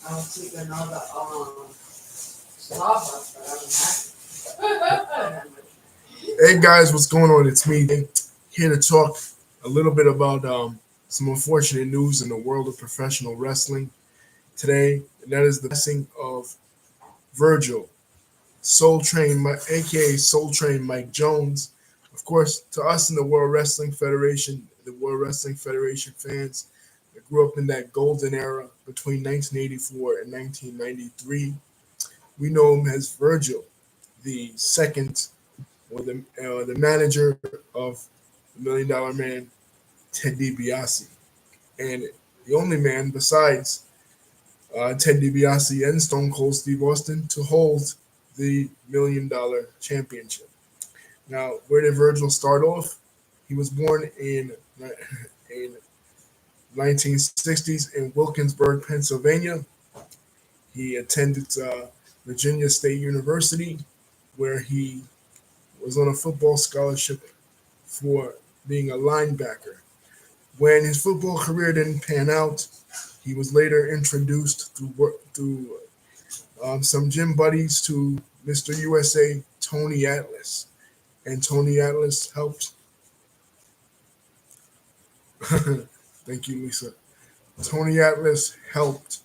I'll take another Starbucks, but I'm happy. Hey guys, what's going on? It's me here to talk a little bit about some unfortunate news in the world of professional wrestling today, and that is the passing of Virgil, Soul Train, aka Soul Train Mike Jones. Of course, to us in the World Wrestling Federation fans that grew up in that golden era between 1984 and 1993, we know him as Virgil, the second or the manager of the $1 Million Man, Ted DiBiase, and the only man besides Ted DiBiase and Stone Cold Steve Austin to hold the $1 Million Championship. Now, where did Virgil start off? He was born in 1960s in Wilkinsburg, Pennsylvania. He attended Virginia State University, where he was on a football scholarship for being a linebacker. When his football career didn't pan out, he was later introduced through some gym buddies to Mr. USA Tony Atlas, and Tony Atlas helped. Thank you, Lisa. Tony Atlas helped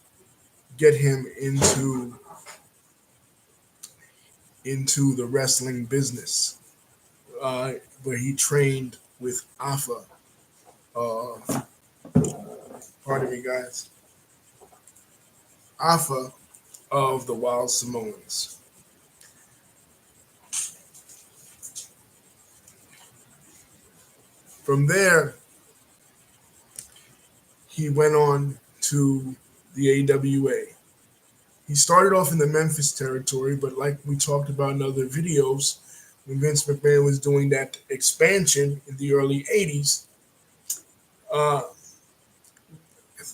get him into the wrestling business, where he trained with Alpha. Uh, Pardon me, guys. Alpha of the Wild Samoans. From there, he went on to the AWA. He started off in the Memphis territory, but like we talked about in other videos, when Vince McMahon was doing that expansion in the early 80s, uh,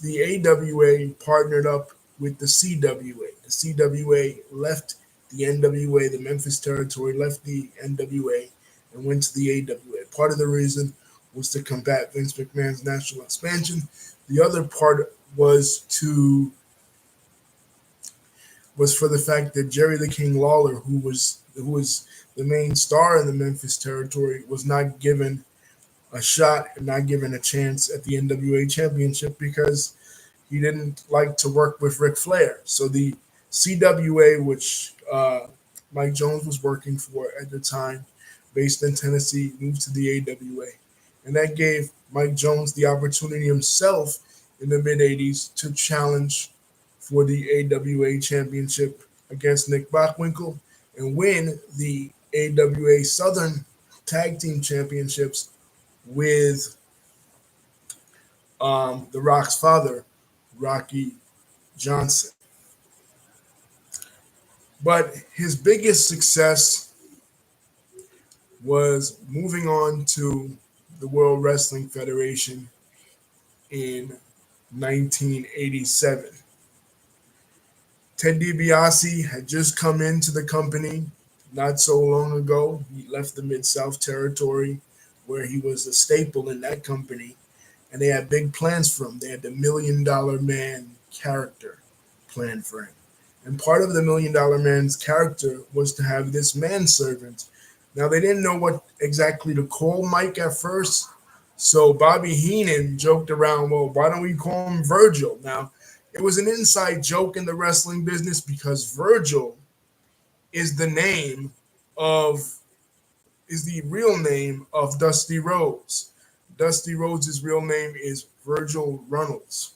the AWA partnered up with the CWA. The CWA left the NWA, the Memphis territory, left the NWA, and went to the AWA. Part of the reason was to combat Vince McMahon's national expansion. The other part was for the fact that Jerry the King Lawler, who was the main star in the Memphis territory, was not given a shot and not given a chance at the NWA championship because he didn't like to work with Ric Flair. So the CWA, which Mike Jones was working for at the time, based in Tennessee, moved to the AWA. And that gave Mike Jones the opportunity himself in the mid 80s to challenge for the AWA championship against Nick Bockwinkel and win the AWA Southern Tag Team Championships with The Rock's father, Rocky Johnson. But his biggest success was moving on to the World Wrestling Federation in 1987. Ted DiBiase had just come into the company not so long ago. He left the Mid-South territory where he was a staple in that company, and they had big plans for him. They had the $1 Million Man character planned for him. And part of the $1 Million Man's character was to have this manservant. Now, they didn't know what exactly to call Mike at first, so Bobby Heenan joked around, well, why don't we call him Virgil? Now, it was an inside joke in the wrestling business because Virgil is of is the real name of Dusty Rhodes. Dusty Rhodes' real name is Virgil Runnels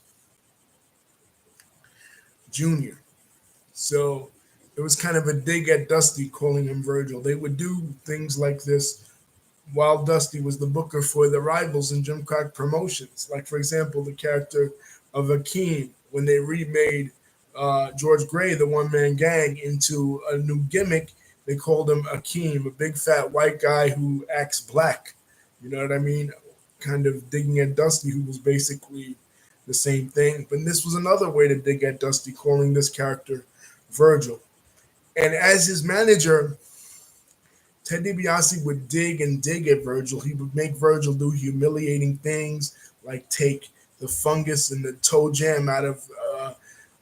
Jr. So it was kind of a dig at Dusty calling him Virgil. They would do things like this while Dusty was the booker for the Rivals and Jim Crockett Promotions. Like, for example, the character of Akeem, when they remade George Gray, the one-man gang, into a new gimmick, they called him Akeem, a big fat white guy who acts black. You know what I mean? Kind of digging at Dusty, who was basically the same thing. But this was another way to dig at Dusty, calling this character Virgil. And as his manager, Ted DiBiase would dig and dig at Virgil. He would make Virgil do humiliating things like take the fungus and the toe jam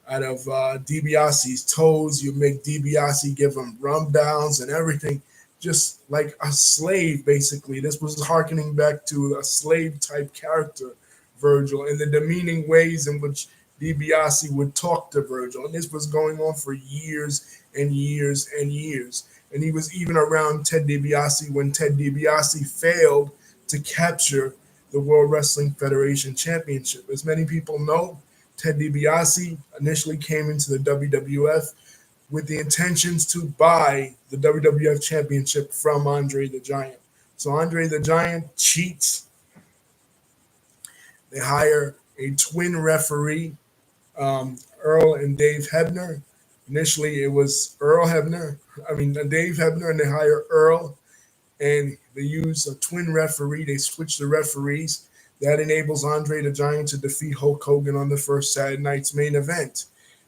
out of DiBiase's toes. You make DiBiase give him rundowns and everything, just like a slave, basically. This was harkening back to a slave type character, Virgil, and the demeaning ways in which DiBiase would talk to Virgil. And this was going on for years and years and years. And he was even around Ted DiBiase when Ted DiBiase failed to capture the World Wrestling Federation Championship. As many people know, Ted DiBiase initially came into the WWF with the intentions to buy the WWF Championship from Andre the Giant. So Andre the Giant cheats. They hire a twin referee, Earl and Dave Hebner. Initially, it was Dave Hebner, and they hire Earl, and they use a twin referee. They switch the referees. That enables Andre the Giant to defeat Hulk Hogan on the first Saturday night's main event.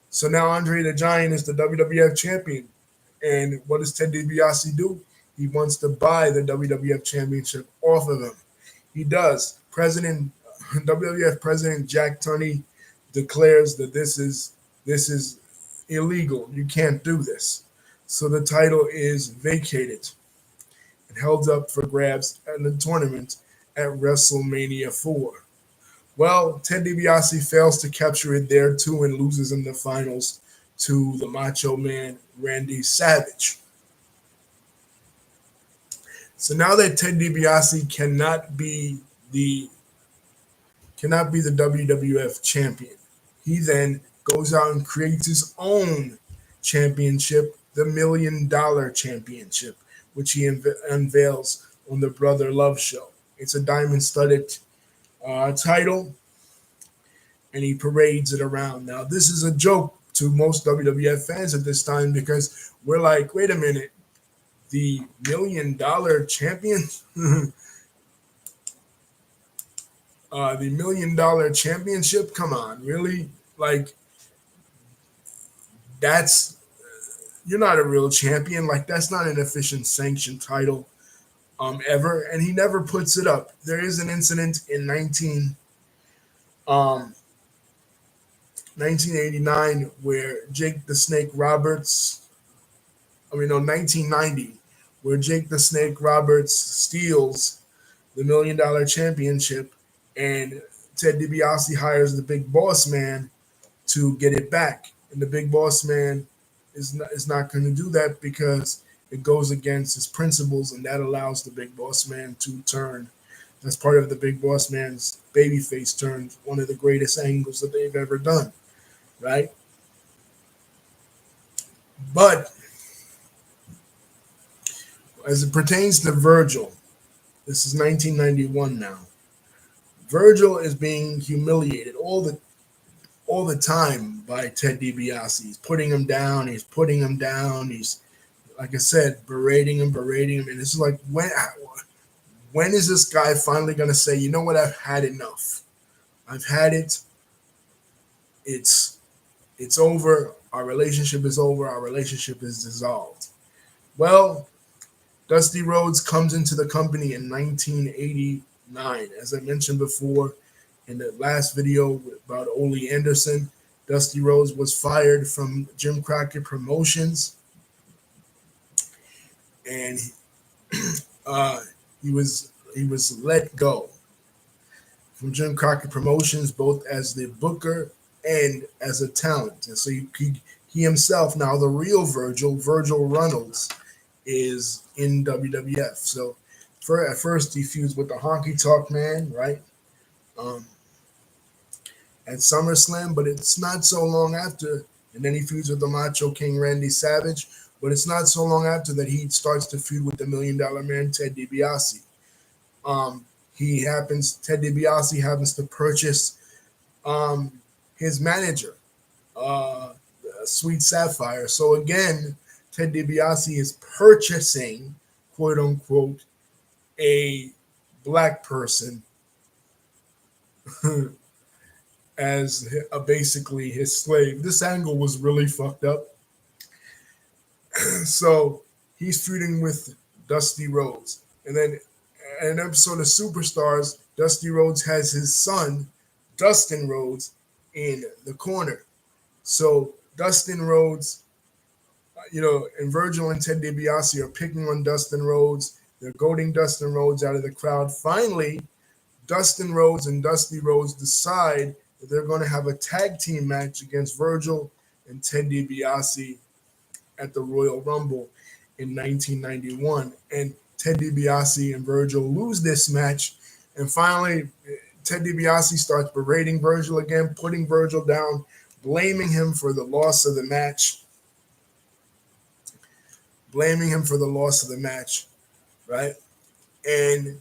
So now Andre the Giant is the WWF champion. And what does Ted DiBiase do? He wants to buy the WWF championship off of him. He does. WWF President Jack Tunney declares that this is illegal. You can't do this. So the title is vacated and held up for grabs at the tournament at WrestleMania 4. Well, Ted DiBiase fails to capture it there too and loses in the finals to the Macho Man Randy Savage. So now that Ted DiBiase cannot be the WWF champion, he then goes out and creates his own championship, the $1 Million Championship, which he unveils on the Brother Love Show. It's a diamond-studded title, and he parades it around. Now, this is a joke to most WWF fans at this time because we're like, wait a minute, the $1 Million champion? The $1 Million Championship? Come on, really? Like, you're not a real champion. Like, that's not an efficient sanctioned title ever. And he never puts it up. There is an incident in 1989 where Jake the Snake Roberts, 1990, where Jake the Snake Roberts steals the $1 Million Championship, and Ted DiBiase hires the Big Boss Man to get it back. And the Big Boss Man is not going to do that because it goes against his principles, and that allows the Big Boss Man to turn. That's part of the Big Boss Man's babyface turn, one of the greatest angles that they've ever done, right? But as it pertains to Virgil, this is 1991 now. Virgil is being humiliated all the time by Ted DiBiase. He's putting him down. He's, like I said, berating him. And it's like, when is this guy finally going to say, you know what, I've had enough. I've had it. It's over. Our relationship is over. Our relationship is dissolved. Well, Dusty Rhodes comes into the company in 1989. As I mentioned before in the last video about Ole Anderson, Dusty Rhodes was fired from Jim Crockett Promotions, and he was let go from Jim Crockett Promotions, both as the booker and as a talent. And so he himself, now the real Virgil Runnels, is in WWF. So at first he feuds with the Honky Tonk Man, right? At SummerSlam, but it's not so long after, and then he feuds with the Macho King Randy Savage, but it's not so long after that he starts to feud with the $1 Million Man Ted DiBiase. Ted DiBiase happens to purchase his manager, Sweet Sapphire. So again, Ted DiBiase is purchasing, quote unquote, a black person as basically his slave. This angle was really fucked up. So he's feuding with Dusty Rhodes. And then in an episode of Superstars, Dusty Rhodes has his son, Dustin Rhodes, in the corner. So Dustin Rhodes, and Virgil and Ted DiBiase are picking on Dustin Rhodes. They're goading Dustin Rhodes out of the crowd. Finally, Dustin Rhodes and Dusty Rhodes decide that they're going to have a tag team match against Virgil and Ted DiBiase at the Royal Rumble in 1991. And Ted DiBiase and Virgil lose this match. And finally, Ted DiBiase starts berating Virgil again, putting Virgil down, blaming him for the loss of the match. Right? And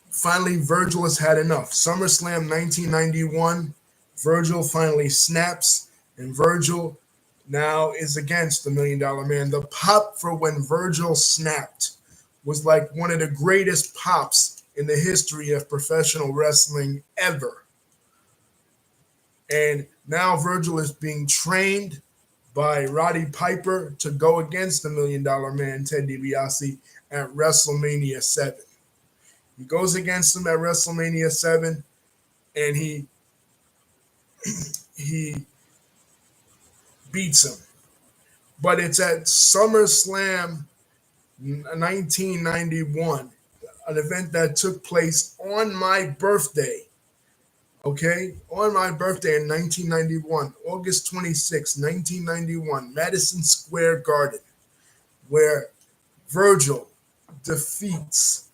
finally, Virgil has had enough. SummerSlam 1991, Virgil finally snaps, and Virgil now is against the $1 Million Man. The pop for when Virgil snapped was like one of the greatest pops in the history of professional wrestling ever. And now Virgil is being trained by Roddy Piper to go against the $1 Million Man, Ted DiBiase, at WrestleMania 7. He goes against him at WrestleMania 7, and he beats him. But it's at SummerSlam 1991, an event that took place on my birthday. Okay? On my birthday in 1991, August 26, 1991, Madison Square Garden, where Virgil defeats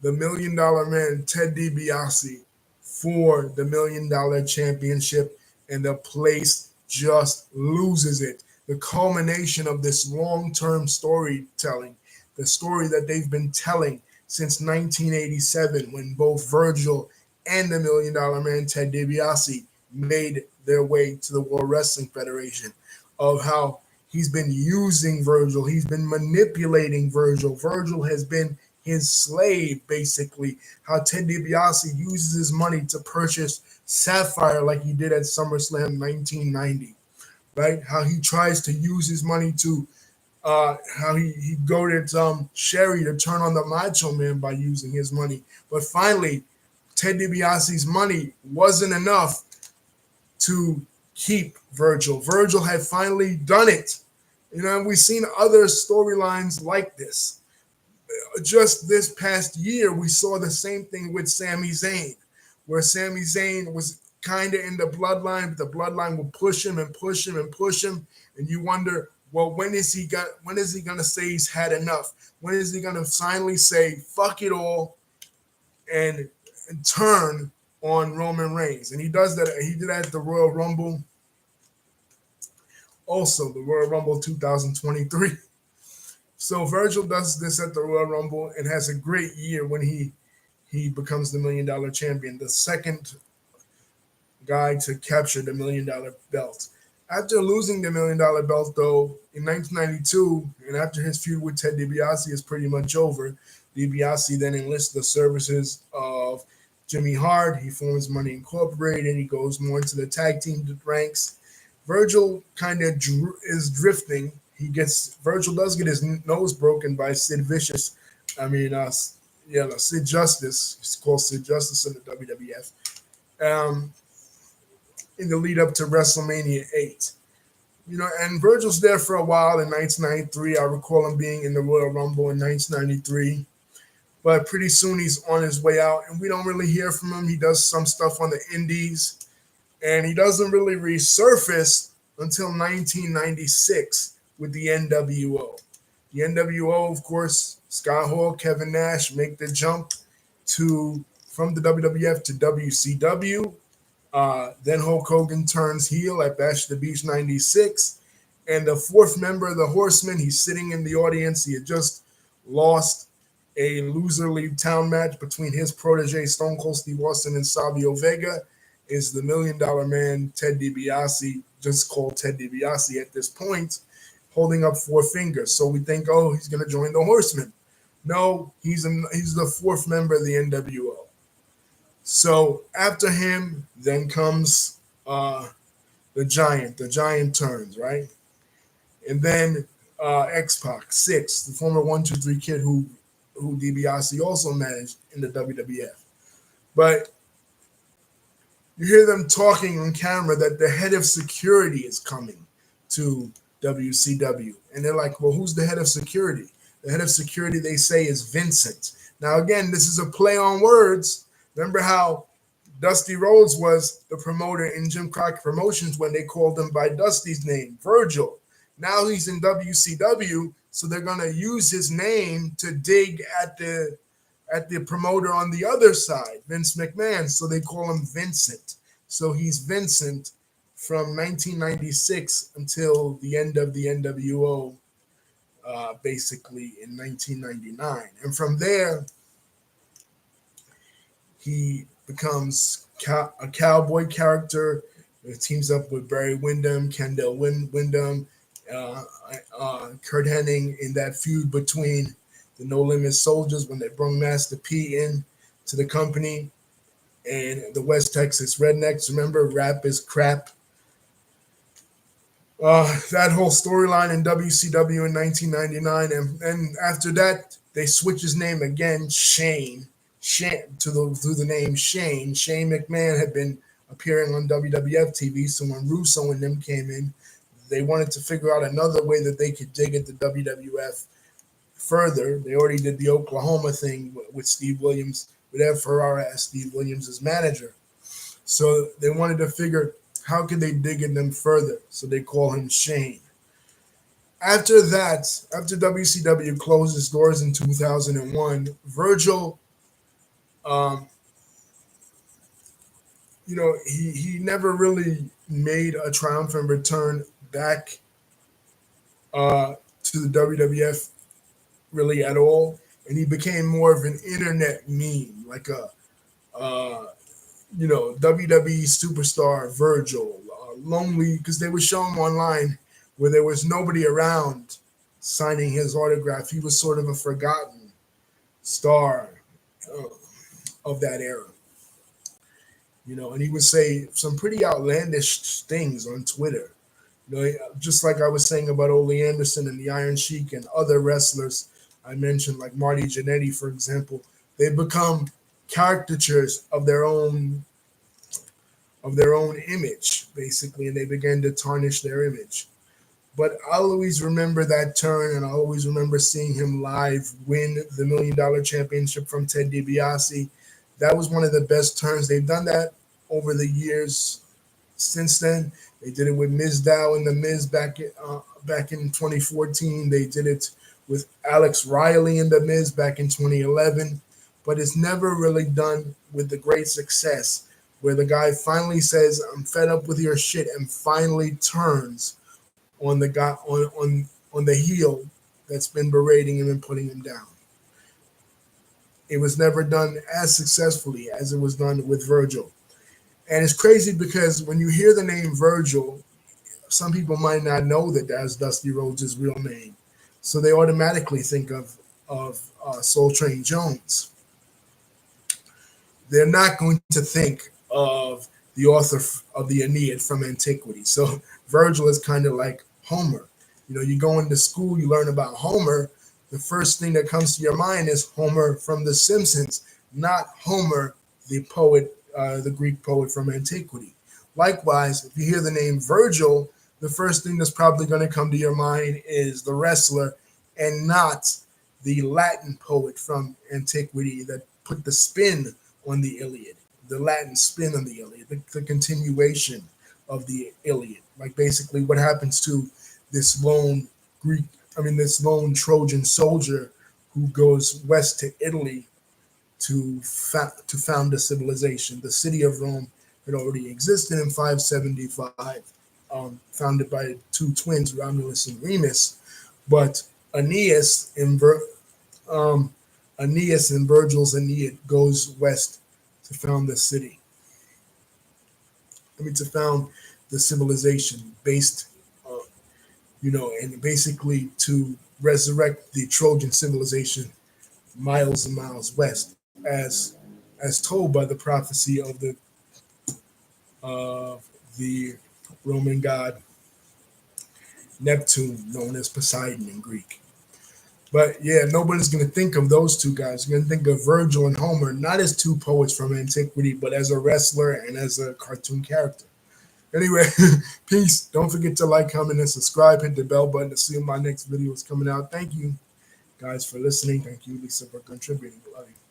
the $1 Million Man, Ted DiBiase, for the $1 Million Championship, and the place just loses it. The culmination of this long-term storytelling, the story that they've been telling since 1987, when both Virgil and the $1 Million Man, Ted DiBiase, made their way to the World Wrestling Federation, of how he's been using Virgil, he's been manipulating Virgil. Virgil has been his slave, basically. How Ted DiBiase uses his money to purchase Sapphire like he did at SummerSlam 1990, right? How he tries to use his money to, how he goaded Sherry to turn on the Macho Man by using his money. But finally, Ted DiBiase's money wasn't enough to keep Virgil. Virgil had finally done it. We've seen other storylines like this. Just this past year, we saw the same thing with Sami Zayn, where Sami Zayn was kind of in the bloodline, but the bloodline would push him and push him and push him. And you wonder, well, when is he going to say he's had enough? When is he going to finally say, fuck it all, and turn on Roman Reigns? And he does that. He did that at the Royal Rumble. Also, the Royal Rumble 2023. So Virgil does this at the Royal Rumble and has a great year when he becomes the $1 Million Champion, the second guy to capture the $1 Million belt. After losing the $1 Million belt, though, in 1992, and after his feud with Ted DiBiase is pretty much over, DiBiase then enlists the services of Jimmy Hart. He forms Money Incorporated, and he goes more into the tag team ranks. Virgil kind of is drifting. Virgil does get his nose broken by Sid Vicious. Sid Justice. He's called Sid Justice in the WWF. In the lead up to WrestleMania 8. And Virgil's there for a while in 1993. I recall him being in the Royal Rumble in 1993. But pretty soon he's on his way out, and we don't really hear from him. He does some stuff on the indies, and he doesn't really resurface until 1996 with the NWO. The NWO, of course, Scott Hall, Kevin Nash make the jump from the WWF to WCW. Then Hulk Hogan turns heel at Bash at the Beach 96. And the fourth member of the Horsemen, he's sitting in the audience. He had just lost a loser leave town match between his protege, Stone Cold Steve Austin, and Savio Vega, is the $1 Million Man, Ted DiBiase, just called Ted DiBiase at this point, holding up four fingers. So we think, he's going to join the Horsemen. No, he's the fourth member of the NWO. So after him, then comes the Giant. The Giant turns, right? And then X-Pac, Six, the former 1-2-3 Kid who DiBiase also managed in the WWF. But You hear them talking on camera that the head of security is coming to WCW. And they're like, well, who's the head of security? The head of security, they say, is Vincent. Now, again, this is a play on words. Remember how Dusty Rhodes was the promoter in Jim Crockett Promotions when they called him by Dusty's name, Virgil. Now he's in WCW, so they're going to use his name to dig at the promoter on the other side, Vince McMahon. So they call him Vincent. So he's Vincent from 1996 until the end of the NWO, basically in 1999. And from there, he becomes a cowboy character. It teams up with Barry Windham, Kendall Windham, uh, Kurt Hennig in that feud between the No Limit Soldiers when they brought Master P in to the company, and the West Texas Rednecks. Remember, rap is crap. That whole storyline in WCW in 1999, and after that they switch his name again, Shane through the name Shane. Shane McMahon had been appearing on WWF TV, so when Russo and them came in, they wanted to figure out another way that they could dig at the WWF further. They already did the Oklahoma thing with Steve Williams, with Ed Ferrara as Steve Williams' manager. So they wanted to figure how could they dig in them further. So they call him Shane. After that, after WCW closed its doors in 2001, Virgil, um, he never really made a triumphant return back to the WWF really at all, and he became more of an internet meme, like a WWE superstar Virgil, lonely because they would show him online where there was nobody around signing his autograph. He was sort of a forgotten star uh, of that era, and he would say some pretty outlandish things on Twitter. Just like I was saying about Ole Anderson and the Iron Sheik and other wrestlers I mentioned, like Marty Jannetty, for example, they become caricatures of their own image, basically, and they began to tarnish their image. But I'll always remember that turn, and I'll always remember seeing him live win the $1 Million Championship from Ted DiBiase. That was one of the best turns. They've done that over the years since then. They did it with Mizdow and the Miz back in 2014. They did it with Alex Riley and the Miz back in 2011. But it's never really done with the great success where the guy finally says, "I'm fed up with your shit," and finally turns on the guy on the heel that's been berating him and putting him down. It was never done as successfully as it was done with Virgil. And it's crazy because when you hear the name Virgil, some people might not know that that's Dusty Rhodes' real name. So they automatically think of Soul Train Jones. They're not going to think of the author of the Aeneid from antiquity. So Virgil is kind of like Homer. You go into school, you learn about Homer. The first thing that comes to your mind is Homer from The Simpsons, not Homer, the poet, the Greek poet from antiquity. Likewise, if you hear the name Virgil, the first thing that's probably going to come to your mind is the wrestler and not the Latin poet from antiquity that put the spin on the Iliad, the Latin spin on the Iliad, the continuation of the Iliad. Like basically what happens to this lone this lone Trojan soldier who goes west to Italy to found a civilization. The city of Rome had already existed in 575, founded by two twins, Romulus and Remus. But Aeneas in Virgil's Aeneid goes west to found the city. To found the civilization based, and basically to resurrect the Trojan civilization miles and miles west, as told by the prophecy of the Roman god Neptune, known as Poseidon in Greek. But yeah, nobody's gonna think of those two guys. You're gonna think of Virgil and Homer not as two poets from antiquity, but as a wrestler and as a cartoon character. Anyway, peace. Don't forget to like, comment, and subscribe. Hit the bell button to see when my next video is coming out. Thank you guys for listening. Thank you, Lisa, for contributing. Love you.